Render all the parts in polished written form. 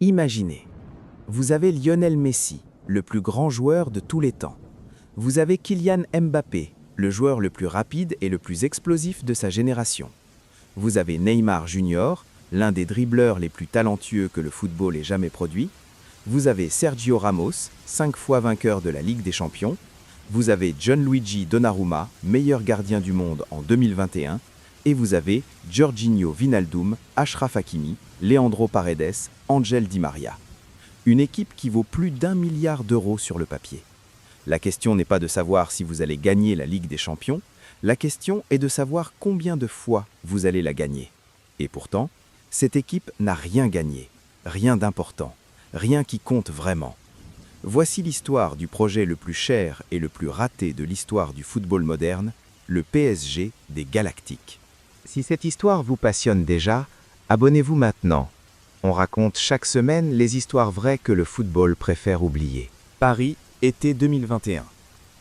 Imaginez, vous avez Lionel Messi, le plus grand joueur de tous les temps. Vous avez Kylian Mbappé, le joueur le plus rapide et le plus explosif de sa génération. Vous avez Neymar Junior, l'un des dribbleurs les plus talentueux que le football ait jamais produit. Vous avez Sergio Ramos, 5 fois vainqueur de la Ligue des Champions. Vous avez Gianluigi Donnarumma, meilleur gardien du monde en 2021. Et vous avez Jorginho Wijnaldum, Achraf Hakimi, Leandro Paredes, Ángel Di María. Une équipe qui vaut plus d'1 milliard d'euros sur le papier. La question n'est pas de savoir si vous allez gagner la Ligue des Champions, la question est de savoir combien de fois vous allez la gagner. Et pourtant, cette équipe n'a rien gagné, rien d'important, rien qui compte vraiment. Voici l'histoire du projet le plus cher et le plus raté de l'histoire du football moderne, le PSG des Galactiques. Si cette histoire vous passionne déjà, abonnez-vous maintenant. On raconte chaque semaine les histoires vraies que le football préfère oublier. Paris, été 2021.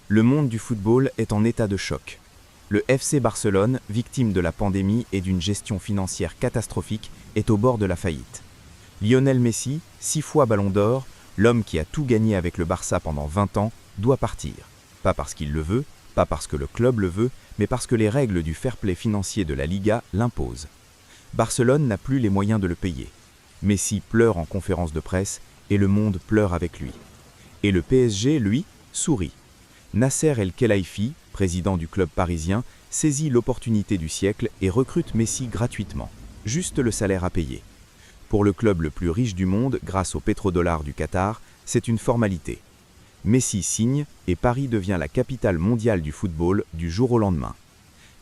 Le monde du football est en état de choc. Le FC Barcelone, victime de la pandémie et d'une gestion financière catastrophique, est au bord de la faillite. Lionel Messi, 6 fois Ballon d'Or, l'homme qui a tout gagné avec le Barça pendant 20 ans, doit partir. Pas parce qu'il le veut, pas parce que le club le veut, mais parce que les règles du fair-play financier de la Liga l'imposent. Barcelone n'a plus les moyens de le payer. Messi pleure en conférence de presse et le monde pleure avec lui. Et le PSG, lui, sourit. Nasser El-Khelaifi, président du club parisien, saisit l'opportunité du siècle et recrute Messi gratuitement. Juste le salaire à payer. Pour le club le plus riche du monde, grâce au pétrodollar du Qatar, c'est une formalité. Messi signe et Paris devient la capitale mondiale du football du jour au lendemain.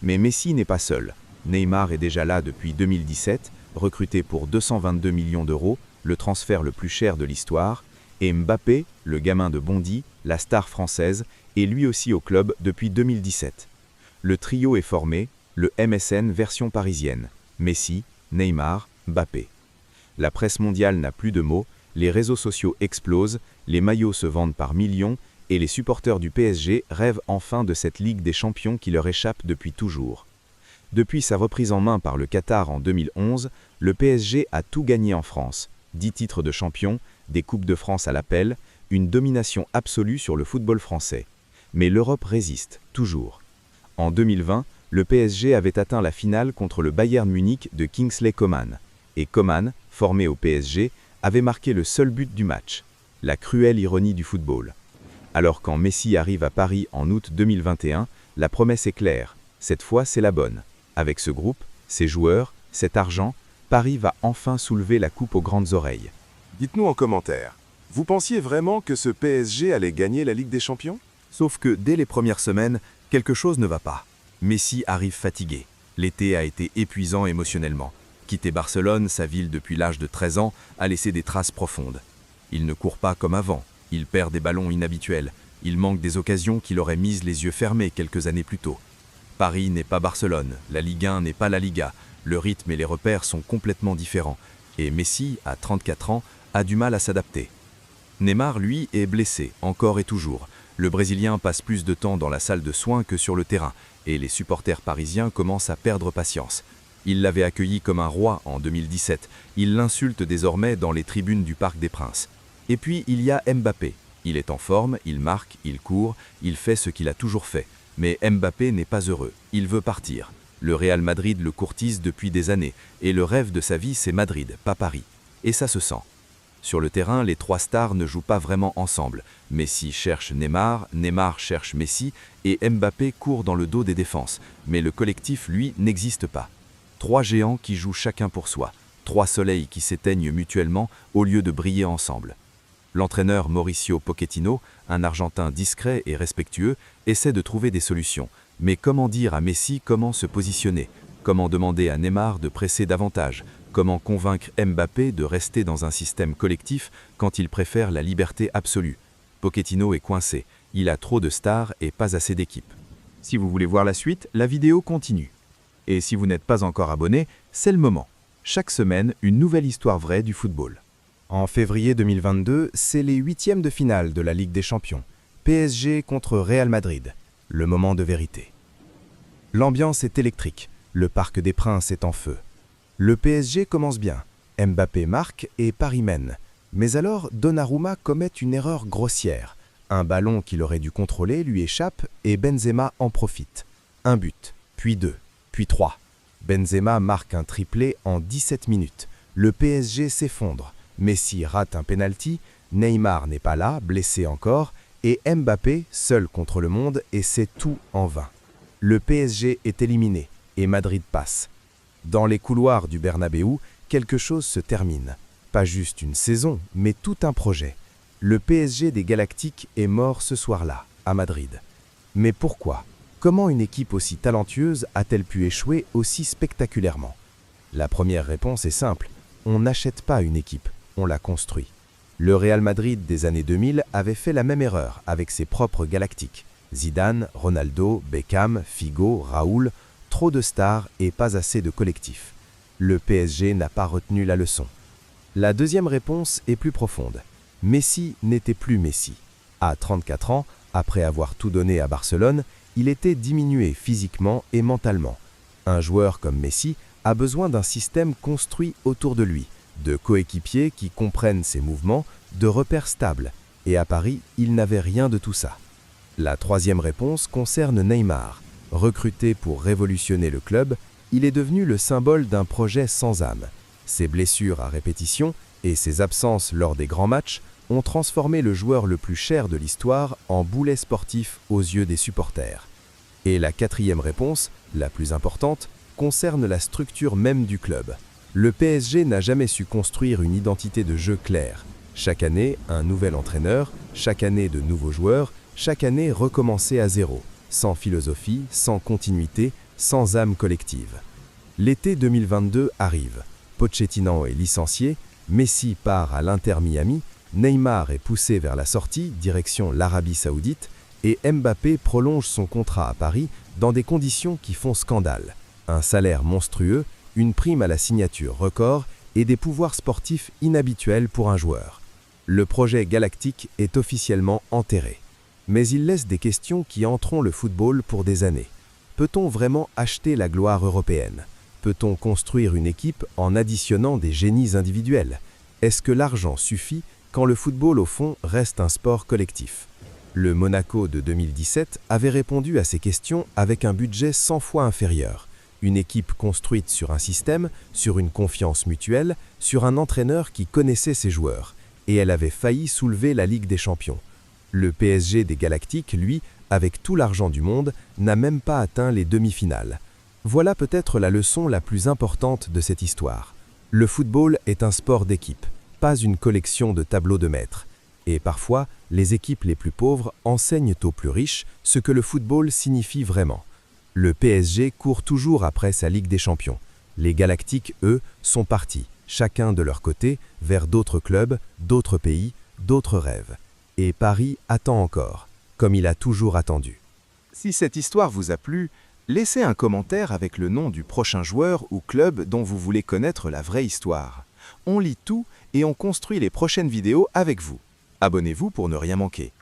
Mais Messi n'est pas seul. Neymar est déjà là depuis 2017, recruté pour 222 millions d'euros, le transfert le plus cher de l'histoire, et Mbappé, le gamin de Bondy, la star française, est lui aussi au club depuis 2017. Le trio est formé, le MSN version parisienne, Messi, Neymar, Mbappé. La presse mondiale n'a plus de mots, les réseaux sociaux explosent, les maillots se vendent par millions et les supporters du PSG rêvent enfin de cette Ligue des Champions qui leur échappe depuis toujours. Depuis sa reprise en main par le Qatar en 2011, le PSG a tout gagné en France. 10 titres de champion, des Coupes de France à l'appel, une domination absolue sur le football français. Mais l'Europe résiste, toujours. En 2020, le PSG avait atteint la finale contre le Bayern Munich de Kingsley Coman. Et Coman, formé au PSG, avait marqué le seul but du match. La cruelle ironie du football. Alors quand Messi arrive à Paris en août 2021, la promesse est claire. Cette fois, c'est la bonne. Avec ce groupe, ces joueurs, cet argent, Paris va enfin soulever la coupe aux grandes oreilles. Dites-nous en commentaire, vous pensiez vraiment que ce PSG allait gagner la Ligue des Champions? Sauf que dès les premières semaines, quelque chose ne va pas. Messi arrive fatigué. L'été a été épuisant émotionnellement. Quitter Barcelone, sa ville depuis l'âge de 13 ans, a laissé des traces profondes. Il ne court pas comme avant, il perd des ballons inhabituels, il manque des occasions qu'il aurait mises les yeux fermés quelques années plus tôt. Paris n'est pas Barcelone, la Ligue 1 n'est pas la Liga, le rythme et les repères sont complètement différents, et Messi, à 34 ans, a du mal à s'adapter. Neymar, lui, est blessé, encore et toujours. Le Brésilien passe plus de temps dans la salle de soins que sur le terrain, et les supporters parisiens commencent à perdre patience. Il l'avait accueilli comme un roi en 2017, il l'insulte désormais dans les tribunes du Parc des Princes. Et puis il y a Mbappé. Il est en forme, il marque, il court, il fait ce qu'il a toujours fait. Mais Mbappé n'est pas heureux, il veut partir. Le Real Madrid le courtise depuis des années, et le rêve de sa vie c'est Madrid, pas Paris. Et ça se sent. Sur le terrain, les trois stars ne jouent pas vraiment ensemble. Messi cherche Neymar, Neymar cherche Messi, et Mbappé court dans le dos des défenses. Mais le collectif, lui, n'existe pas. 3 géants qui jouent chacun pour soi, 3 soleils qui s'éteignent mutuellement au lieu de briller ensemble. L'entraîneur Mauricio Pochettino, un Argentin discret et respectueux, essaie de trouver des solutions. Mais comment dire à Messi comment se positionner? Comment demander à Neymar de presser davantage? Comment convaincre Mbappé de rester dans un système collectif quand il préfère la liberté absolue? Pochettino est coincé, il a trop de stars et pas assez d'équipe. Si vous voulez voir la suite, la vidéo continue. Et si vous n'êtes pas encore abonné, c'est le moment. Chaque semaine, une nouvelle histoire vraie du football. En février 2022, c'est les 8e de finale de la Ligue des Champions. PSG contre Real Madrid. Le moment de vérité. L'ambiance est électrique. Le Parc des Princes est en feu. Le PSG commence bien. Mbappé marque et Paris mène. Mais alors, Donnarumma commet une erreur grossière. Un ballon qu'il aurait dû contrôler lui échappe et Benzema en profite. Un but, puis 2, puis 3. Benzema marque un triplé en 17 minutes. Le PSG s'effondre. Messi rate un penalty, Neymar n'est pas là, blessé encore, et Mbappé, seul contre le monde, et c'est tout en vain. Le PSG est éliminé et Madrid passe. Dans les couloirs du Bernabéu, quelque chose se termine. Pas juste une saison, mais tout un projet. Le PSG des Galactiques est mort ce soir-là, à Madrid. Mais pourquoi? Comment une équipe aussi talentueuse a-t-elle pu échouer aussi spectaculairement? La première réponse est simple. On n'achète pas une équipe, on la construit. Le Real Madrid des années 2000 avait fait la même erreur avec ses propres Galactiques. Zidane, Ronaldo, Beckham, Figo, Raoul, trop de stars et pas assez de collectif. Le PSG n'a pas retenu la leçon. La deuxième réponse est plus profonde. Messi n'était plus Messi. À 34 ans, après avoir tout donné à Barcelone, il était diminué physiquement et mentalement. Un joueur comme Messi a besoin d'un système construit autour de lui, de coéquipiers qui comprennent ses mouvements, de repères stables. Et à Paris, il n'avait rien de tout ça. La troisième réponse concerne Neymar. Recruté pour révolutionner le club, il est devenu le symbole d'un projet sans âme. Ses blessures à répétition et ses absences lors des grands matchs ont transformé le joueur le plus cher de l'histoire en boulet sportif aux yeux des supporters. Et la quatrième réponse, la plus importante, concerne la structure même du club. Le PSG n'a jamais su construire une identité de jeu claire. Chaque année, un nouvel entraîneur, chaque année de nouveaux joueurs, chaque année recommencer à zéro, sans philosophie, sans continuité, sans âme collective. L'été 2022 arrive. Pochettino est licencié, Messi part à l'Inter Miami, Neymar est poussé vers la sortie, direction l'Arabie Saoudite, et Mbappé prolonge son contrat à Paris dans des conditions qui font scandale. Un salaire monstrueux, une prime à la signature record et des pouvoirs sportifs inhabituels pour un joueur. Le projet galactique est officiellement enterré. Mais il laisse des questions qui hanteront le football pour des années. Peut-on vraiment acheter la gloire européenne? Peut-on construire une équipe en additionnant des génies individuels? Est-ce que l'argent suffit quand le football, au fond, reste un sport collectif? Le Monaco de 2017 avait répondu à ces questions avec un budget 100 fois inférieur. Une équipe construite sur un système, sur une confiance mutuelle, sur un entraîneur qui connaissait ses joueurs. Et elle avait failli soulever la Ligue des Champions. Le PSG des Galactiques, lui, avec tout l'argent du monde, n'a même pas atteint les demi-finales. Voilà peut-être la leçon la plus importante de cette histoire. Le football est un sport d'équipe, pas une collection de tableaux de maîtres. Et parfois, les équipes les plus pauvres enseignent aux plus riches ce que le football signifie vraiment. Le PSG court toujours après sa Ligue des Champions. Les Galactiques, eux, sont partis, chacun de leur côté, vers d'autres clubs, d'autres pays, d'autres rêves. Et Paris attend encore, comme il a toujours attendu. Si cette histoire vous a plu, laissez un commentaire avec le nom du prochain joueur ou club dont vous voulez connaître la vraie histoire. On lit tout et on construit les prochaines vidéos avec vous. Abonnez-vous pour ne rien manquer.